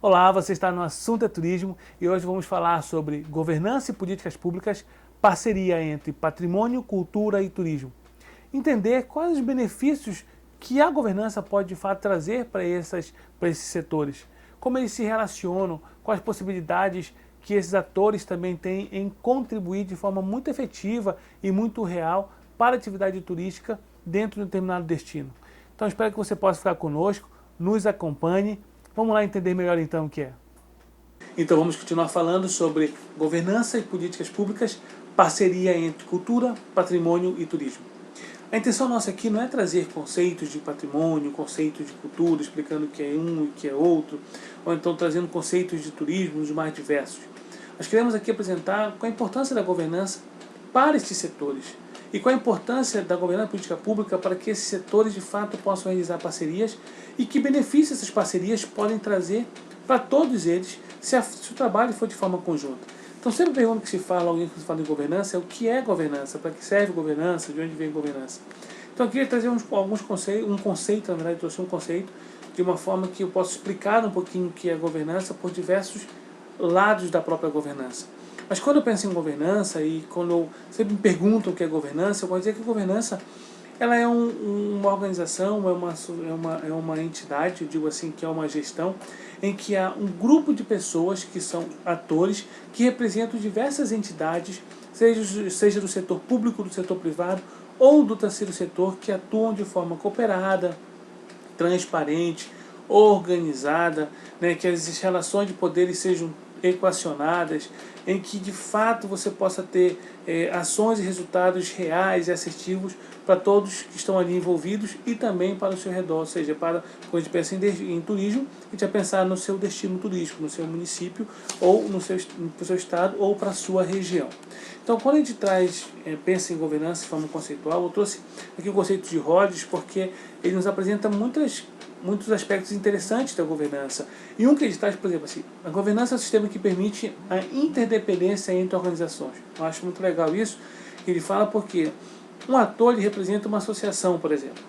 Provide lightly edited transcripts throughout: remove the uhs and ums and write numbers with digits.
Olá, você está no Assunto é Turismo e hoje vamos falar sobre governança e políticas públicas, parceria entre patrimônio, cultura e turismo. Entender quais os benefícios que a governança pode de fato trazer para esses setores, como eles se relacionam, quais possibilidades que esses atores também têm em contribuir de forma muito efetiva e muito real para a atividade turística dentro de um determinado destino. Então espero que você possa ficar conosco, nos acompanhe. Vamos lá entender melhor então o que é. Então vamos continuar falando sobre governança e políticas públicas, parceria entre cultura, patrimônio e turismo. A intenção nossa aqui não é trazer conceitos de patrimônio, conceitos de cultura, explicando o que é um e o que é outro, ou então trazendo conceitos de turismo os mais diversos. Nós queremos aqui apresentar qual a importância da governança para estes setores e qual a importância da governança política pública para que esses setores de fato possam realizar parcerias e que benefícios essas parcerias podem trazer para todos eles se o trabalho for de forma conjunta. Então sempre a pergunta que se fala, alguém que se fala em governança, é o que é governança, para que serve governança, de onde vem governança. Então eu queria trazer alguns conceitos, na verdade eu trouxe um conceito, de uma forma que eu possa explicar um pouquinho o que é governança por diversos lados da própria governança. Mas quando eu penso em governança e quando sempre me perguntam o que é governança, eu vou dizer que governança ela é uma organização, é uma entidade, eu digo assim, que é uma gestão, em que há um grupo de pessoas que são atores, que representam diversas entidades, seja do setor público, do setor privado, ou do terceiro setor, que atuam de forma cooperada, transparente, organizada, né, que as relações de poderes sejam equacionadas, em que de fato você possa ter ações e resultados reais e assertivos para todos que estão ali envolvidos e também para o seu redor, ou seja, para quando a gente pensa em turismo, a gente vai pensar no seu destino turístico, no seu município, ou no seu estado, ou para a sua região. Então, quando a gente pensa em governança de forma conceitual, eu trouxe aqui o conceito de Rhodes, porque ele nos apresenta muitos aspectos interessantes da governança. E um que ele traz, por exemplo, assim, a governança é um sistema que permite a interdependência entre organizações. Eu acho muito legal isso. Ele fala porque um ator ele representa uma associação, por exemplo,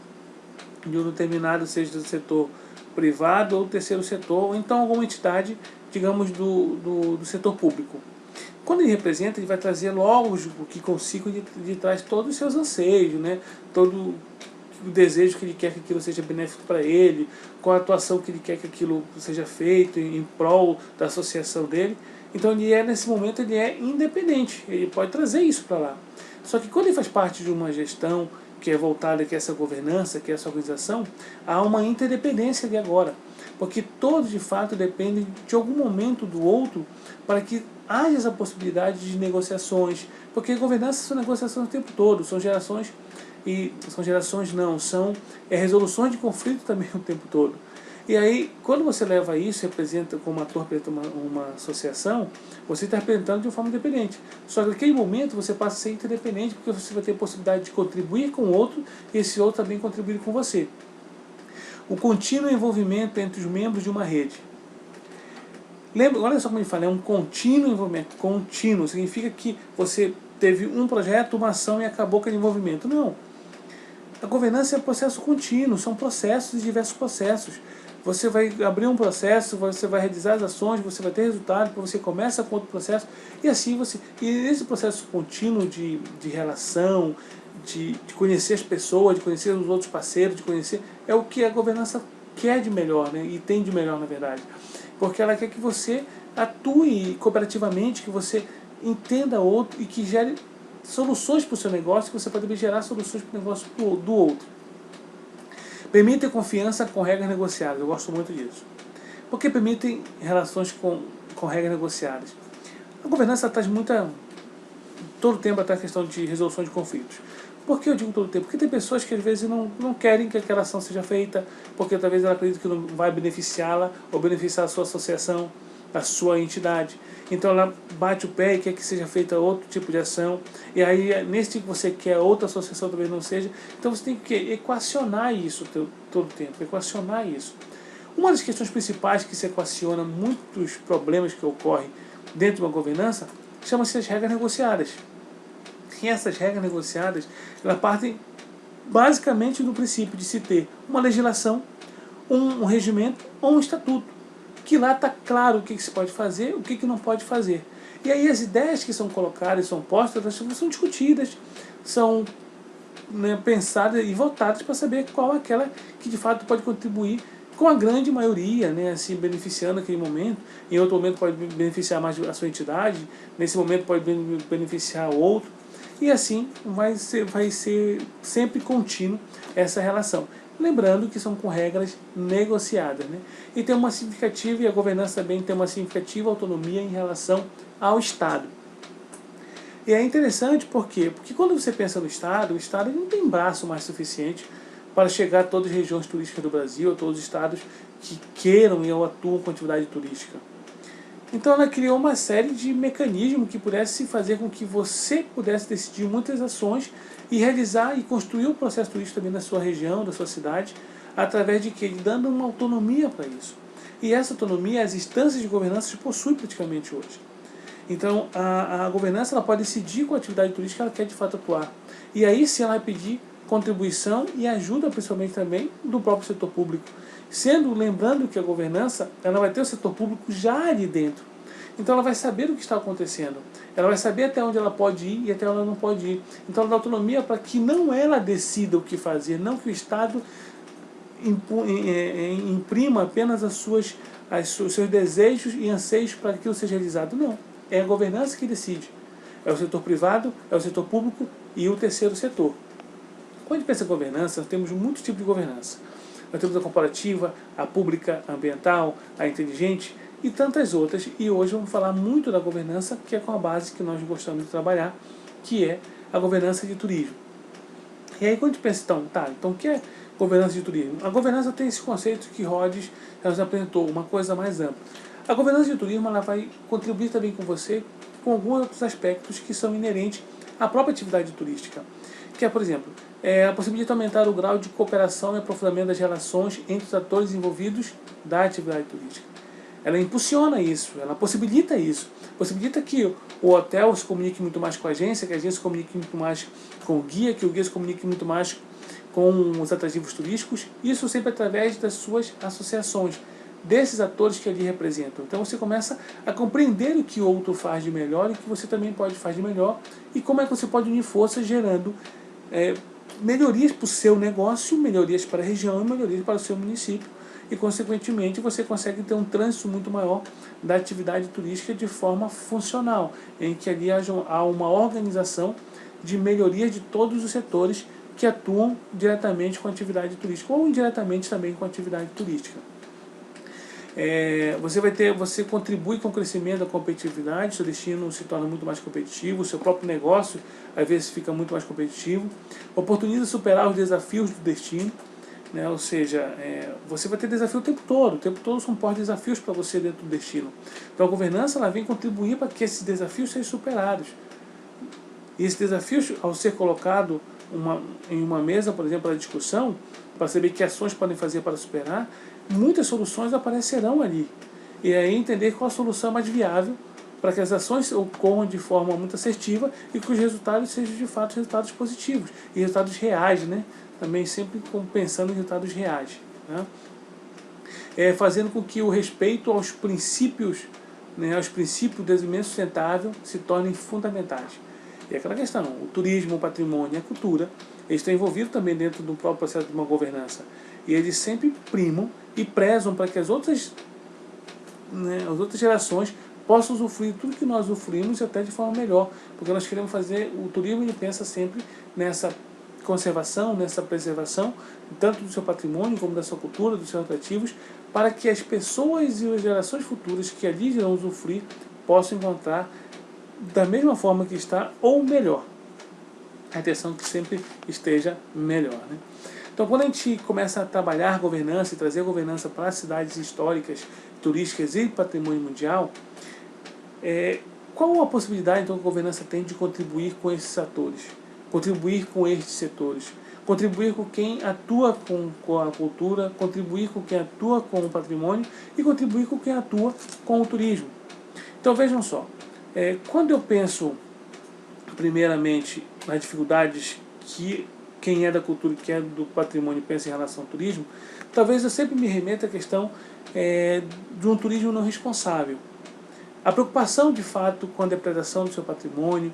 de um determinado, seja do setor privado ou do terceiro setor, ou então alguma entidade, digamos, do setor público. Quando ele representa, ele vai trazer logo o que consigo de trás todos os seus anseios, né? Todo o desejo que ele quer que aquilo seja benéfico para ele, qual a atuação que ele quer que aquilo seja feito em prol da associação dele. Então nesse momento ele é independente, ele pode trazer isso para lá. Só que quando ele faz parte de uma gestão que é voltada, que é essa governança, que é essa organização, há uma interdependência de agora. Porque todos de fato dependem de algum momento do outro para que haja essa possibilidade de negociações. Porque governança são negociações o tempo todo, são resoluções de conflito também o tempo todo. E aí, quando você leva isso, representa como ator uma associação, você está representando de uma forma independente. Só que naquele momento você passa a ser interdependente, porque você vai ter a possibilidade de contribuir com o outro e esse outro também contribuir com você. O contínuo envolvimento entre os membros de uma rede. Lembra, olha só como ele fala, é um contínuo envolvimento. Contínuo significa que você teve um projeto, uma ação e acabou aquele envolvimento. Não. A governança é um processo contínuo, são processos e diversos processos. Você vai abrir um processo, você vai realizar as ações, você vai ter resultado, depois você começa com outro processo, e assim você... E nesse processo contínuo de relação, de conhecer as pessoas, de conhecer os outros parceiros, de conhecer... É o que a governança quer de melhor, né? E tem de melhor, na verdade. Porque ela quer que você atue cooperativamente, que você entenda outro e que gere soluções para o seu negócio, que você pode gerar soluções para o negócio do outro. Permite confiança com regras negociadas. Eu gosto muito disso. Porque permitem relações com regras negociadas. A governança traz todo o tempo atrás a questão de resolução de conflitos. Por que eu digo todo o tempo? Porque tem pessoas que às vezes não querem que aquela ação seja feita, porque talvez ela acredite que não vai beneficiá-la ou beneficiar a sua associação, a sua entidade. Então ela bate o pé e quer que seja feita outro tipo de ação. E aí, nesse tipo que você quer, outra associação talvez não seja. Então você tem que equacionar isso todo o tempo, equacionar isso. Uma das questões principais que se equaciona muitos problemas que ocorrem dentro de uma governança chama-se as regras negociadas. E essas regras negociadas, elas partem basicamente do princípio de se ter uma legislação, um regimento ou um estatuto. que lá está claro o que se pode fazer, o que não pode fazer. E aí as ideias que são colocadas, são postas, elas são discutidas, são, né, pensadas e votadas para saber qual é aquela que de fato pode contribuir com a grande maioria, né, assim, beneficiando aquele momento. Em outro momento pode beneficiar mais a sua entidade, nesse momento pode beneficiar outro. E assim vai ser sempre contínuo essa relação. Lembrando que são com regras negociadas, né? E tem uma significativa, e a governança também tem uma significativa autonomia em relação ao Estado. E é interessante por quê? Porque quando você pensa no Estado, o Estado não tem braço mais suficiente para chegar a todas as regiões turísticas do Brasil, a todos os estados que queiram e atuam com atividade turística. Então ela criou uma série de mecanismos que pudesse fazer com que você pudesse decidir muitas ações e realizar e construir o processo turístico também na sua região, da sua cidade, através de quê? Dando uma autonomia para isso. E essa autonomia as instâncias de governança possuem praticamente hoje. Então a governança ela pode decidir com a atividade turística que ela quer de fato atuar. E aí sim ela vai pedir contribuição e ajuda principalmente também do próprio setor público. Lembrando que a governança ela vai ter o setor público já ali dentro. Então ela vai saber o que está acontecendo. Ela vai saber até onde ela pode ir e até onde ela não pode ir. Então ela dá autonomia para que não ela decida o que fazer, não que o Estado imprima apenas os seus desejos e anseios para que aquilo seja realizado. Não. É a governança que decide. É o setor privado, é o setor público e o terceiro setor. Quando a gente pensa em governança, nós temos muitos tipos de governança. Nós temos a corporativa, a pública, a ambiental, a inteligente e tantas outras. E hoje vamos falar muito da governança, que é com a base que nós gostamos de trabalhar, que é a governança de turismo. E aí quando a gente pensa, então o que é governança de turismo? A governança tem esse conceito que Rhodes nos apresentou, uma coisa mais ampla. A governança de turismo ela vai contribuir também com você com alguns outros aspectos que são inerentes à própria atividade turística. Que é, por exemplo, a possibilidade de aumentar o grau de cooperação e aprofundamento das relações entre os atores envolvidos da atividade turística. Ela impulsiona isso, ela possibilita isso. Possibilita que o hotel se comunique muito mais com a agência, que a agência se comunique muito mais com o guia, que o guia se comunique muito mais com os atrativos turísticos. Isso sempre através das suas associações, desses atores que ali representam. Então você começa a compreender o que o outro faz de melhor e o que você também pode fazer de melhor e como é que você pode unir forças gerando melhorias para o seu negócio, melhorias para a região e melhorias para o seu município. E, consequentemente, você consegue ter um trânsito muito maior da atividade turística de forma funcional, em que ali há uma organização de melhoria de todos os setores que atuam diretamente com a atividade turística ou indiretamente também com a atividade turística. Você contribui com o crescimento da competitividade, seu destino se torna muito mais competitivo, o seu próprio negócio às vezes fica muito mais competitivo, oportuniza superar os desafios do destino, né? Ou seja, você vai ter desafio o tempo todo são desafios para você dentro do destino. Então a governança ela vem contribuir para que esses desafios sejam superados. E esses desafios, ao ser colocado em uma mesa, por exemplo, para discussão, para saber que ações podem fazer para superar, muitas soluções aparecerão ali. E aí entender qual a solução mais viável para que as ações ocorram de forma muito assertiva e que os resultados sejam de fato resultados positivos e resultados reais, né? Também sempre pensando em resultados reais, né? Fazendo com que o respeito aos princípios, né, aos princípios do desenvolvimento sustentável se tornem fundamentais. E aquela questão, o turismo, o patrimônio e a cultura, eles estão envolvidos também dentro do próprio processo de uma governança. E eles sempre primam e prezam para que as outras gerações possam usufruir tudo que nós usufruímos e até de forma melhor. Porque nós queremos fazer, o turismo ele pensa sempre nessa conservação, nessa preservação, tanto do seu patrimônio como da sua cultura, dos seus atrativos, para que as pessoas e as gerações futuras que ali irão usufruir possam encontrar da mesma forma que está ou melhor. A intenção é que sempre esteja melhor, né? Então, quando a gente começa a trabalhar governança e trazer governança para as cidades históricas, turísticas e patrimônio mundial, qual a possibilidade então que a governança tem de contribuir com esses atores, contribuir com estes setores, contribuir com quem atua com a cultura, contribuir com quem atua com o patrimônio e contribuir com quem atua com o turismo? Então vejam só, quando eu penso primeiramente nas dificuldades que quem é da cultura e quem é do patrimônio pensa em relação ao turismo, talvez eu sempre me remeta à questão de um turismo não responsável. A preocupação, de fato, com a depredação do seu patrimônio,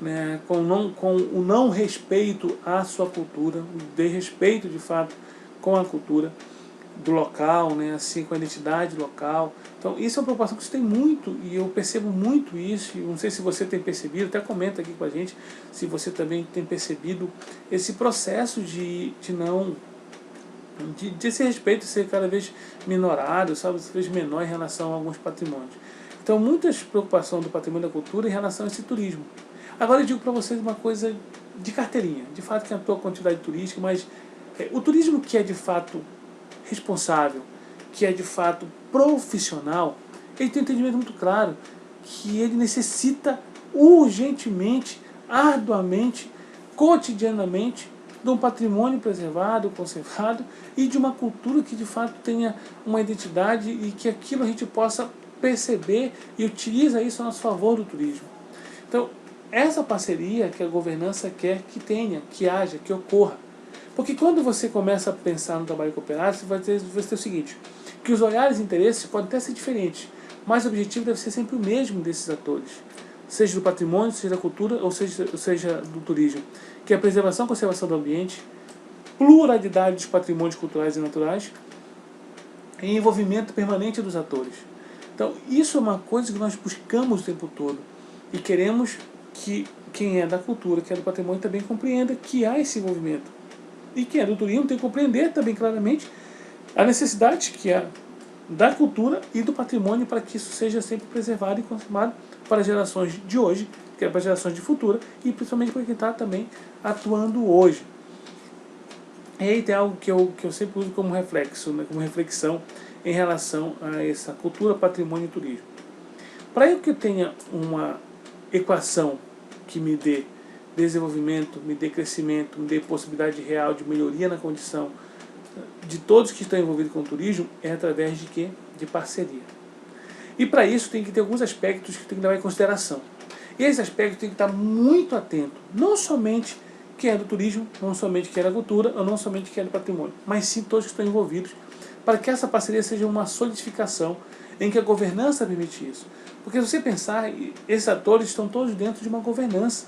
né, com o não respeito à sua cultura, o desrespeito, de fato, com a cultura do local, né, assim, com a identidade local. Então, isso é uma preocupação que você tem muito, e eu percebo muito isso, e não sei se você tem percebido, até comenta aqui com a gente, se você também tem percebido esse processo de esse respeito ser cada vez minorado, sabe, cada vez menor em relação a alguns patrimônios. Então, muitas preocupações do patrimônio da cultura em relação a esse turismo. Agora eu digo para vocês uma coisa de carteirinha, de fato que aumentou a quantidade turística, mas o turismo que é de fato responsável, que é de fato profissional, ele tem um entendimento muito claro que ele necessita urgentemente, arduamente, cotidianamente, de um patrimônio preservado, conservado e de uma cultura que de fato tenha uma identidade e que aquilo a gente possa perceber e utiliza isso a nosso favor do turismo. Então, essa parceria que a governança quer que tenha, que haja, que ocorra. Porque quando você começa a pensar no trabalho cooperado, você vai ter o seguinte, que os olhares e interesses podem até ser diferentes, mas o objetivo deve ser sempre o mesmo desses atores, seja do patrimônio, seja da cultura, ou seja do turismo, que é a preservação e conservação do ambiente, pluralidade dos patrimônios culturais e naturais e envolvimento permanente dos atores. Então, isso é uma coisa que nós buscamos o tempo todo e queremos que quem é da cultura, quem é do patrimônio, também compreenda que há esse envolvimento. E quem é do turismo tem que compreender também claramente a necessidade que há da cultura e do patrimônio para que isso seja sempre preservado e conservado para as gerações de hoje, que é para as gerações de futuro e principalmente para quem está também atuando hoje. E aí tem algo que eu sempre uso como reflexo, né, como reflexão em relação a essa cultura, patrimônio e turismo. Para que eu tenha uma equação que me dê desenvolvimento, me dê crescimento, me dê possibilidade real de melhoria na condição de todos que estão envolvidos com o turismo, é através de quê? De parceria. E para isso tem que ter alguns aspectos que tem que levar em consideração. E esse aspecto tem que estar muito atento, não somente quem é do turismo, não somente quem é da cultura, ou não somente quem é do patrimônio, mas sim todos que estão envolvidos, para que essa parceria seja uma solidificação em que a governança permite isso. Porque se você pensar, esses atores estão todos dentro de uma governança.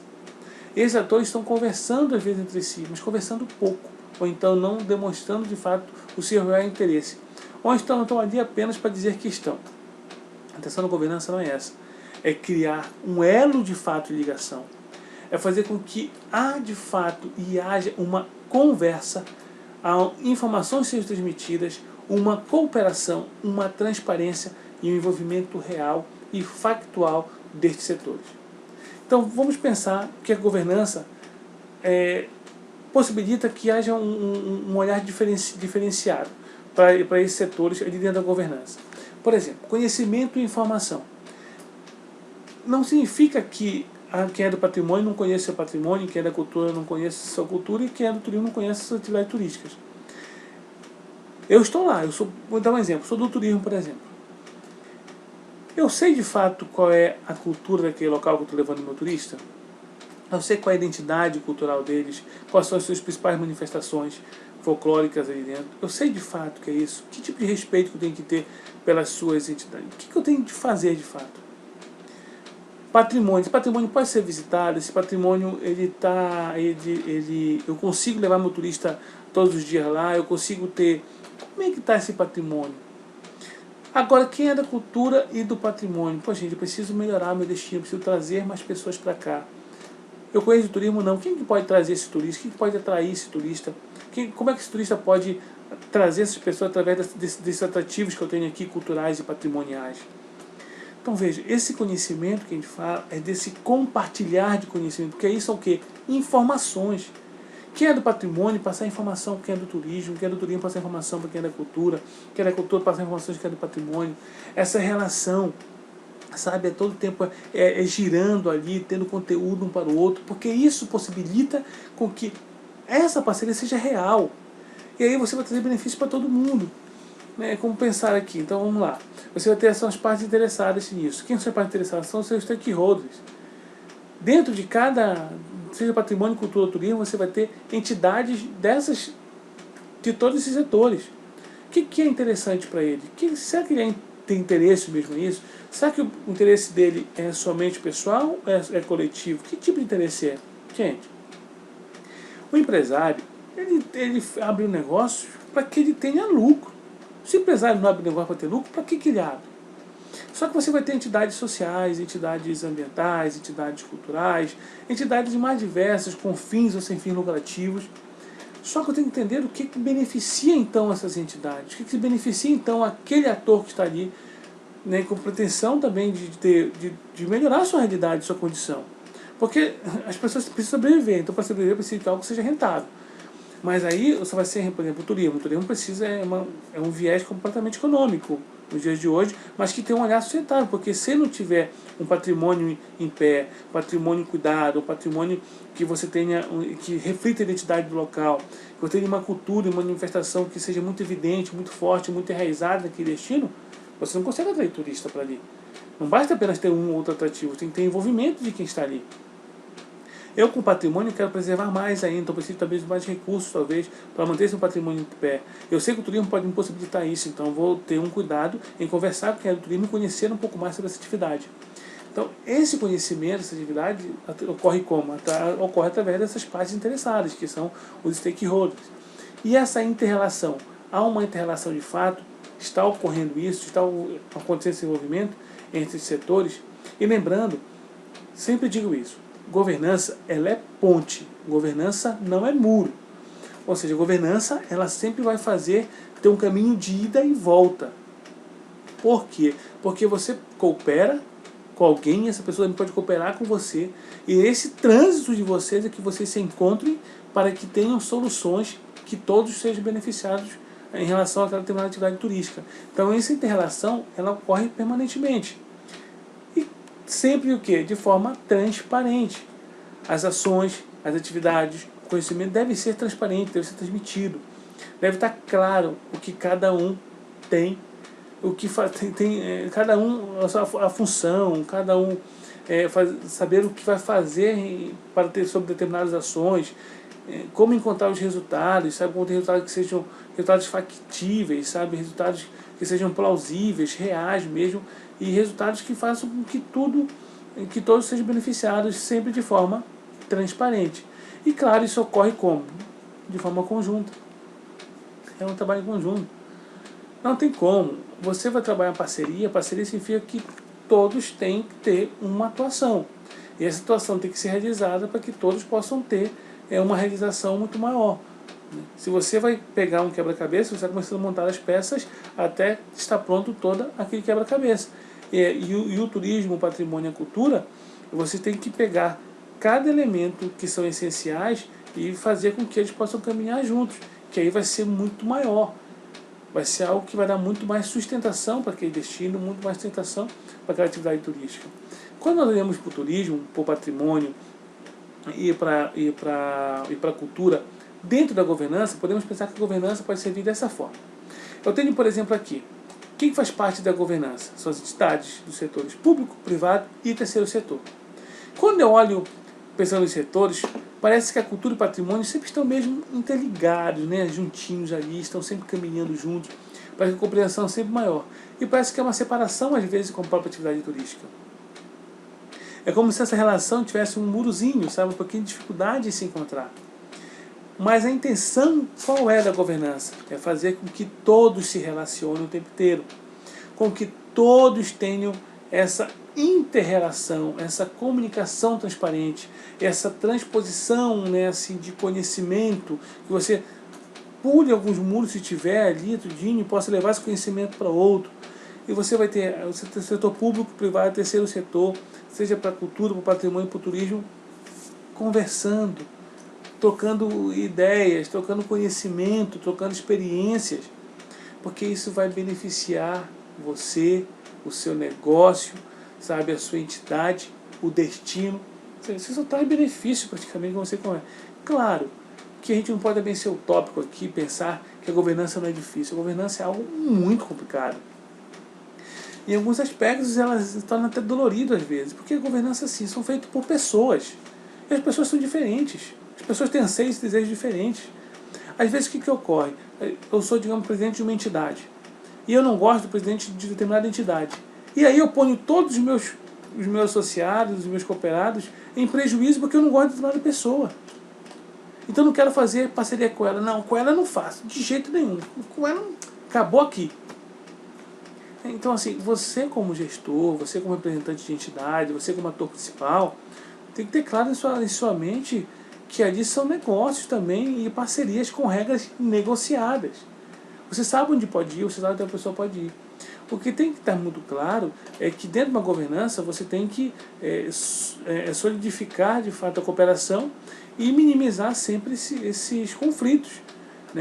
Esses atores estão conversando às vezes entre si, mas conversando pouco, ou então não demonstrando de fato o seu real interesse. Ou então estão ali apenas para dizer que estão. A intenção da governança não é essa. É criar um elo de fato de ligação. É fazer com que há de fato e haja uma conversa, informações sejam transmitidas, uma cooperação, uma transparência e um envolvimento real e factual destes setores. Então vamos pensar que a governança possibilita que haja um olhar diferenciado para esses setores ali dentro da governança. Por exemplo, conhecimento e informação. Não significa que quem é do patrimônio não conhece seu patrimônio, quem é da cultura não conhece sua cultura e quem é do turismo não conhece suas atividades turísticas. Eu estou lá, vou dar um exemplo, sou do turismo, por exemplo. Eu sei de fato qual é a cultura daquele local que eu estou levando o meu turista? Eu sei qual é a identidade cultural deles, quais são as suas principais manifestações folclóricas ali dentro. Eu sei de fato o que é isso, que tipo de respeito que eu tenho que ter pelas suas entidades, o que eu tenho de fazer de fato. Patrimônio, esse patrimônio pode ser visitado, esse patrimônio eu consigo levar meu turista todos os dias lá, eu consigo ter. Como é que está esse patrimônio? Agora, quem é da cultura e do patrimônio? Pô, gente, eu preciso melhorar meu destino, eu preciso trazer mais pessoas para cá. Eu conheço o turismo, não. Quem que pode trazer esse turista? Quem que pode atrair esse turista? Como é que esse turista pode trazer essas pessoas através desses atrativos que eu tenho aqui, culturais e patrimoniais? Então veja, esse conhecimento que a gente fala é desse compartilhar de conhecimento, porque isso são o quê? Informações. Quem é do patrimônio passar informação para quem é do turismo, quem é do turismo passar informação para quem é da cultura, quem é da cultura passar informações para quem é do patrimônio. Essa relação, sabe, todo tempo girando ali, tendo conteúdo um para o outro, porque isso possibilita com que essa parceria seja real. E aí você vai trazer benefícios para todo mundo. Como pensar aqui? Então vamos lá. Você vai ter as partes interessadas nisso. Quem são as partes interessadas? São os seus stakeholders. Dentro de cada seja patrimônio, cultura ou turismo, você vai ter entidades de todos esses setores. O que é interessante para ele? Será que ele tem interesse mesmo nisso? Será que o interesse dele é somente pessoal ou é coletivo? Que tipo de interesse é? Gente, o empresário, ele abre um negócio para que ele tenha lucro. Se o empresário não abre um negócio para ter lucro, para que ele abre? Só que você vai ter entidades sociais, entidades ambientais, entidades culturais, entidades mais diversas, com fins ou sem fins lucrativos. Só que eu tenho que entender o que beneficia então essas entidades, o que beneficia então aquele ator que está ali, né, com pretensão também de melhorar a sua realidade, a sua condição. Porque as pessoas precisam sobreviver, então para sobreviver precisa de algo que seja rentável. Mas aí você vai ser, por exemplo, o turismo. O turismo precisa, é um viés completamente econômico nos dias de hoje, mas que tem um olhar sustentável, porque se não tiver um patrimônio em pé, patrimônio cuidado, um patrimônio que você tenha, que reflita a identidade do local, que você tenha uma cultura, uma manifestação que seja muito evidente, muito forte, muito enraizada naquele destino, você não consegue atrair turista para ali. Não basta apenas ter um ou outro atrativo, tem que ter envolvimento de quem está ali. Eu, com patrimônio, quero preservar mais ainda, então preciso talvez de mais recursos, talvez, para manter esse patrimônio em pé. Eu sei que o turismo pode me possibilitar isso, então vou ter um cuidado em conversar com quem é do turismo e conhecer um pouco mais sobre essa atividade. Então, esse conhecimento, essa atividade, ocorre como? Ocorre através dessas partes interessadas, que são os stakeholders. E essa inter-relação, há uma inter-relação de fato, está ocorrendo isso, está acontecendo esse envolvimento entre os setores. E lembrando, sempre digo isso, governança, ela é ponte, governança não é muro. Ou seja, a governança, ela sempre vai ter um caminho de ida e volta. Por quê? Porque você coopera com alguém, essa pessoa pode cooperar com você, e esse trânsito de vocês é que vocês se encontrem para que tenham soluções que todos sejam beneficiados em relação àquela determinada atividade turística. Então, essa inter-relação, ela ocorre permanentemente. E sempre o quê? De forma transparente. As ações, as atividades, o conhecimento deve ser transparente, deve ser transmitido. Deve estar claro o que cada um tem, o que cada um a função, cada um saber o que vai fazer para ter sobre determinadas ações, como encontrar os resultados, sabe, como ter resultados que sejam resultados factíveis, sabe, resultados que sejam plausíveis, reais mesmo, e resultados que façam com que todos sejam beneficiados sempre de forma transparente. E claro, isso ocorre como? De forma conjunta. É um trabalho em conjunto. Não tem como. Você vai trabalhar em parceria significa que todos têm que ter uma atuação. E essa atuação tem que ser realizada para que todos possam ter uma realização muito maior. Se você vai pegar um quebra-cabeça, você vai começando a montar as peças até estar pronto todo aquele quebra-cabeça. E o turismo, o patrimônio e a cultura, você tem que pegar cada elemento que são essenciais e fazer com que eles possam caminhar juntos, que aí vai ser muito maior. Vai ser algo que vai dar muito mais sustentação para aquele destino, muito mais sustentação para aquela atividade turística. Quando nós olhamos para o turismo, para o patrimônio e para a cultura, dentro da governança, podemos pensar que a governança pode servir dessa forma. Eu tenho, por exemplo, aqui, quem faz parte da governança? São as entidades dos setores público, privado e terceiro setor. Quando eu olho pensando nos setores, parece que a cultura e o patrimônio sempre estão mesmo interligados, né? Juntinhos ali, estão sempre caminhando juntos, para que a compreensão seja sempre maior. E parece que é uma separação, às vezes, com a própria atividade turística. É como se essa relação tivesse um murozinho, sabe? Um pouquinho de dificuldade de se encontrar. Mas a intenção, qual é da governança? É fazer com que todos se relacionem o tempo inteiro. Com que todos tenham essa inter-relação, essa comunicação transparente, essa transposição, né, assim, de conhecimento, que você pule alguns muros se tiver ali, tudinho, e possa levar esse conhecimento para outro. E você vai ter o setor público, privado, terceiro setor, seja para a cultura, para o patrimônio, para o turismo, conversando, trocando ideias, trocando conhecimento, trocando experiências, porque isso vai beneficiar você, o seu negócio, sabe, a sua entidade, o destino. Você só traz benefício praticamente com você. Claro que a gente não pode também ser utópico aqui, pensar que a governança não é difícil. A governança é algo muito complicado. Em alguns aspectos ela se torna até dolorido às vezes, porque a governança, assim, são feitas por pessoas. E as pessoas são diferentes. As pessoas têm anseios e desejos diferentes. Às vezes, o que ocorre? Eu sou, digamos, presidente de uma entidade. E eu não gosto do presidente de determinada entidade. E aí eu ponho todos os meus associados, os meus cooperados, em prejuízo porque eu não gosto de determinada pessoa. Então eu não quero fazer parceria com ela. Não, com ela eu não faço, de jeito nenhum. Com ela, acabou aqui. Então, assim, você como gestor, você como representante de entidade, você como ator principal, tem que ter claro em sua mente que ali são negócios também e parcerias com regras negociadas. Você sabe onde pode ir, você sabe onde a pessoa pode ir. O que tem que estar muito claro é que dentro de uma governança você tem que solidificar de fato a cooperação e minimizar sempre esses conflitos.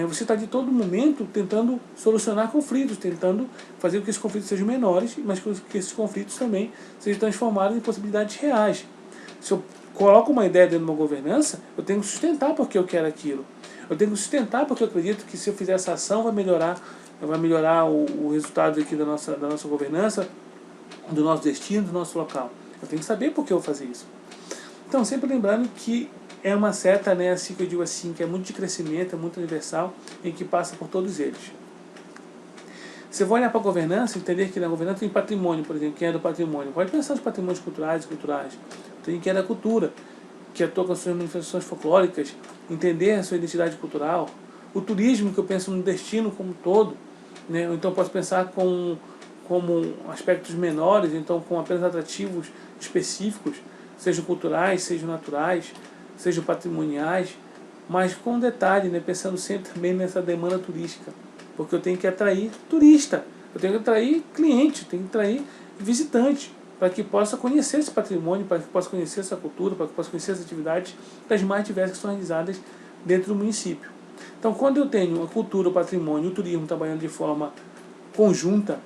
Você está de todo momento tentando solucionar conflitos, tentando fazer com que esses conflitos sejam menores, mas que esses conflitos também sejam transformados em possibilidades reais. Se eu coloco uma ideia dentro de uma governança, eu tenho que sustentar porque eu quero aquilo. Eu tenho que sustentar porque eu acredito que se eu fizer essa ação vai melhorar o resultado aqui da nossa governança, do nosso destino, do nosso local. Eu tenho que saber por que eu vou fazer isso. Então, sempre lembrando que é uma seta, assim que eu digo assim, que é muito de crescimento, é muito universal, em que passa por todos eles. Você vai olhar para a governança, entender que na governança tem patrimônio, por exemplo, quem é do patrimônio. Pode pensar nos patrimônios culturais e culturais. Tem quem é da cultura, que atua com as suas manifestações folclóricas, entender a sua identidade cultural. O turismo, que eu penso no destino como um todo, ou então posso pensar como aspectos menores, então com apenas atrativos específicos, sejam culturais, sejam naturais, sejam patrimoniais, mas com detalhe, pensando sempre também nessa demanda turística, porque eu tenho que atrair turista, eu tenho que atrair cliente, eu tenho que atrair visitante, para que possa conhecer esse patrimônio, para que possa conhecer essa cultura, para que possa conhecer as atividades das mais diversas que são realizadas dentro do município. Então, quando eu tenho a cultura, o patrimônio e o turismo trabalhando de forma conjunta,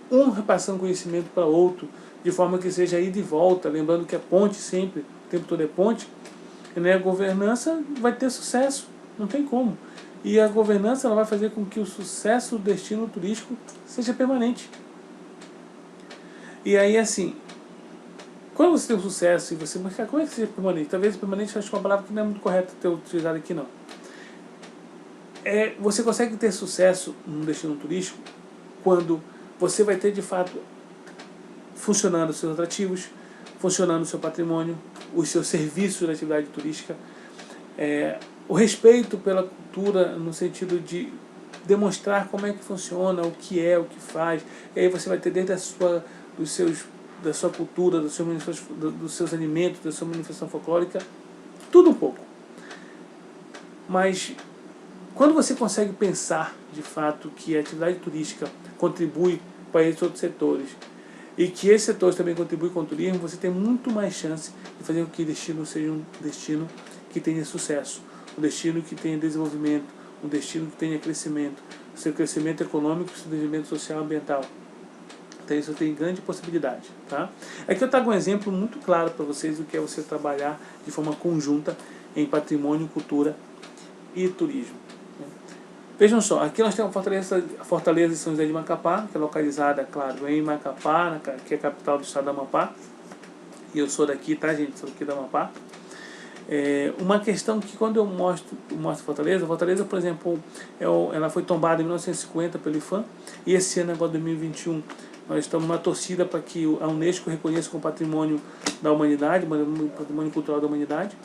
um repassando conhecimento para outro, de forma que seja ida e volta, lembrando que é ponte sempre, o tempo todo é ponte, a governança vai ter sucesso, não tem como. E a governança ela vai fazer com que o sucesso do destino turístico seja permanente. E aí, assim, quando você tem um sucesso e você... Mas como é que seja permanente? Talvez permanente eu acho uma palavra que não é muito correta ter utilizado aqui, não. Você consegue ter sucesso num destino turístico quando você vai ter, de fato, funcionando os seus atrativos, funcionando o seu patrimônio, os seus serviços da atividade turística, o respeito pela cultura no sentido de demonstrar como é que funciona, o que faz. E aí você vai ter dentro da sua cultura, dos seus alimentos, da sua manifestação folclórica, tudo um pouco. Mas quando você consegue pensar, de fato, que a atividade turística contribui para esses outros setores e que esses setores também contribuem com o turismo, você tem muito mais chance de fazer com que o destino seja um destino que tenha sucesso, um destino que tenha desenvolvimento, um destino que tenha crescimento, seu crescimento econômico, seu desenvolvimento social e ambiental. Então isso tem grande possibilidade. Tá? Aqui eu trago um exemplo muito claro para vocês do que é você trabalhar de forma conjunta em patrimônio, cultura e turismo. Vejam só, aqui nós temos a Fortaleza de São José de Macapá, que é localizada, claro, em Macapá, que é a capital do estado do Amapá. E eu sou daqui, tá, gente? Sou daqui do Amapá. Uma questão que quando eu mostro Fortaleza, por exemplo, ela foi tombada em 1950 pelo IPHAN, e esse ano, agora 2021, nós estamos na torcida para que a Unesco reconheça como patrimônio da humanidade, patrimônio cultural da humanidade.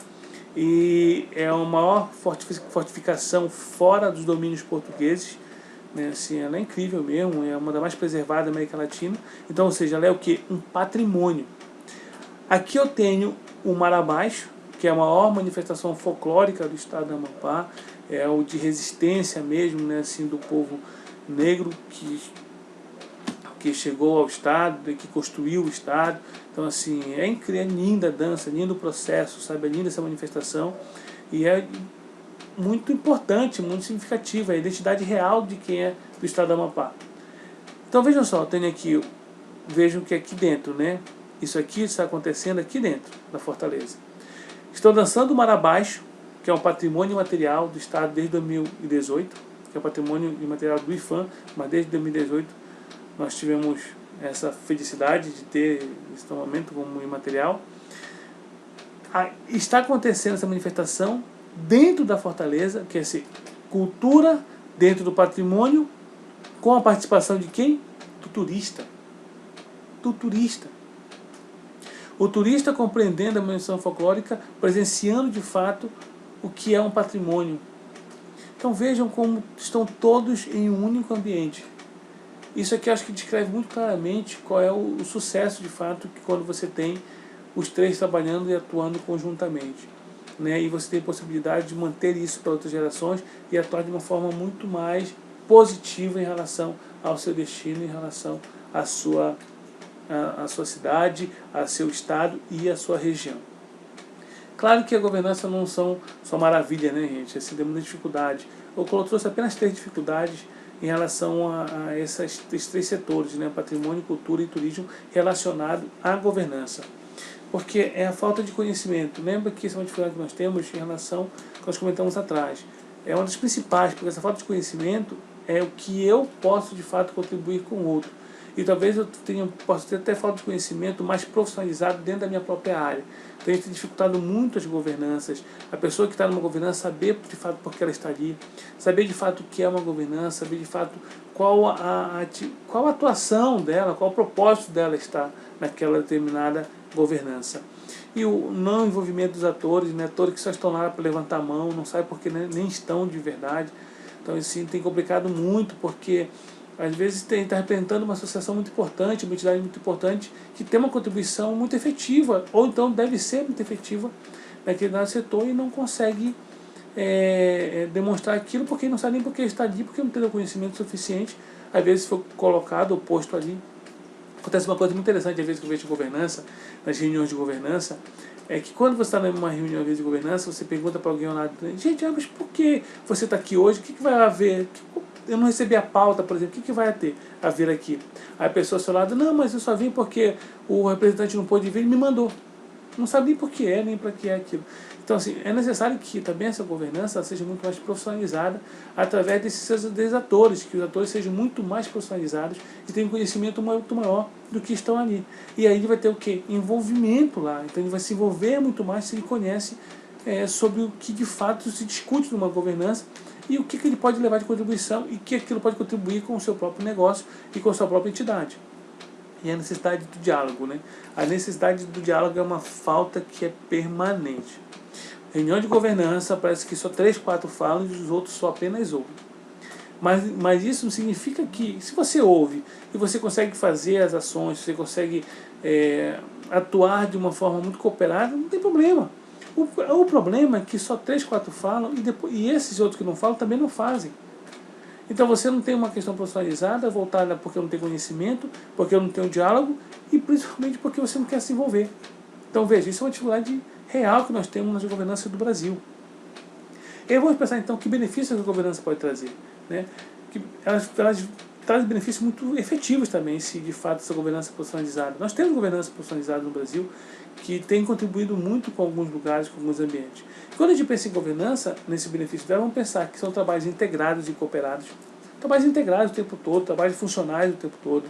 E é a maior fortificação fora dos domínios portugueses, assim, ela é incrível mesmo, é uma das mais preservadas da América Latina. Então, ou seja, ela é o que? Um patrimônio. Aqui eu tenho o Mar Abaixo, que é a maior manifestação folclórica do estado do Amapá, é o de resistência mesmo, assim, do povo negro que chegou ao estado, que construiu o estado. Então, assim, é incrível, é linda a dança, lindo o processo, sabe? É linda essa manifestação e é muito importante, muito significativa, a identidade real de quem é do estado do Amapá. Então, vejam só, eu tenho aqui, vejam que aqui dentro, isso aqui está acontecendo aqui dentro da Fortaleza. Estou dançando o Mar Abaixo, que é um patrimônio imaterial do estado desde 2018, que é um patrimônio imaterial do IPHAN, mas desde 2018 nós tivemos essa felicidade de ter esse momento como imaterial. está acontecendo essa manifestação dentro da fortaleza, que é essa cultura dentro do patrimônio, com a participação de quem? Do turista. Do turista. O turista compreendendo a manifestação folclórica, presenciando de fato o que é um patrimônio. Então vejam como estão todos em um único ambiente. Isso aqui acho que descreve muito claramente qual é o sucesso de fato que quando você tem os três trabalhando e atuando conjuntamente. Né? E você tem possibilidade de manter isso para outras gerações e atuar de uma forma muito mais positiva em relação ao seu destino, em relação à sua cidade, ao seu estado e à sua região. Claro que a governança não são só maravilha, né, gente? Assim, tem muita dificuldade. Eu trouxe apenas 3 dificuldades em relação a esses 3 setores, né? Patrimônio, cultura e turismo, relacionado à governança. Porque é a falta de conhecimento. Lembra que essa é uma dificuldade que nós temos em relação ao que nós comentamos atrás. É uma das principais, porque essa falta de conhecimento é o que eu posso, de fato, contribuir com o outro. E talvez eu possa ter até falta de conhecimento mais profissionalizado dentro da minha própria área. Então a gente tem dificultado muito as governanças. A pessoa que está numa governança saber de fato por que ela está ali, saber de fato o que é uma governança, saber de fato qual a atuação dela, qual o propósito dela está naquela determinada governança. E o não envolvimento dos atores, né? Atores que só estão lá para levantar a mão, não sabem porque nem estão de verdade. Então isso tem complicado muito, porque às vezes está representando uma associação muito importante, uma entidade muito importante, que tem uma contribuição muito efetiva, ou então deve ser muito efetiva naquele dado setor e não consegue demonstrar aquilo porque não sabe nem porque está ali, porque não tem o conhecimento suficiente. Às vezes foi colocado ou posto ali. Acontece uma coisa muito interessante, às vezes, que eu vejo de governança, nas reuniões de governança, é que quando você está numa reunião de governança, você pergunta para alguém ao lado, gente, mas por que você está aqui hoje? O que vai haver? Eu não recebi a pauta, por exemplo, o que vai ter a vir aqui? Aí a pessoa ao seu lado, não, mas eu só vim porque o representante não pôde vir e me mandou. Não sabe nem por que é, nem para que é aquilo. Então, assim, é necessário que também essa governança seja muito mais profissionalizada através desses atores, que os atores sejam muito mais profissionalizados e tenham conhecimento muito maior do que estão ali. E aí ele vai ter o quê? Envolvimento lá. Então ele vai se envolver muito mais se ele conhece sobre o que de fato se discute numa governança e o que ele pode levar de contribuição e que aquilo pode contribuir com o seu próprio negócio e com a sua própria entidade. E a necessidade do diálogo, né? A necessidade do diálogo é uma falta que é permanente. Reunião de governança, parece que só 3, 4 falam e os outros só apenas ouvem. Mas isso não significa que, se você ouve e você consegue fazer as ações, você consegue atuar de uma forma muito cooperada, não tem problema. O problema é que só 3, 4 falam e esses outros que não falam também não fazem. Então você não tem uma questão profissionalizada, voltada porque eu não tenho conhecimento, porque eu não tenho diálogo e principalmente porque você não quer se envolver. Então veja, isso é uma dificuldade real que nós temos na governança do Brasil. E vamos pensar então que benefícios a governança pode trazer. Né? Que elas trazem benefícios muito efetivos também, se de fato essa governança é profissionalizada. Nós temos governança profissionalizada no Brasil que tem contribuído muito com alguns lugares, com alguns ambientes. Quando a gente pensa em governança, nesse benefício dela, vamos pensar que são trabalhos integrados e cooperados. Trabalhos integrados o tempo todo, trabalhos funcionais o tempo todo.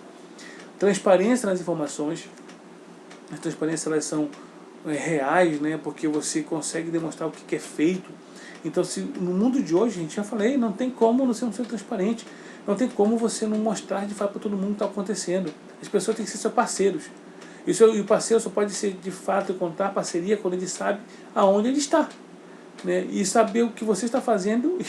Transparência nas informações. As transparências elas são reais, né? Porque você consegue demonstrar o que é feito. Então, se no mundo de hoje, a gente já falei, não tem como você não ser transparente. Não tem como você não mostrar de fato para todo mundo o que está acontecendo. As pessoas têm que ser seus parceiros. E o parceiro só pode ser de fato contar parceria quando ele sabe aonde ele está, né? E saber o que você está fazendo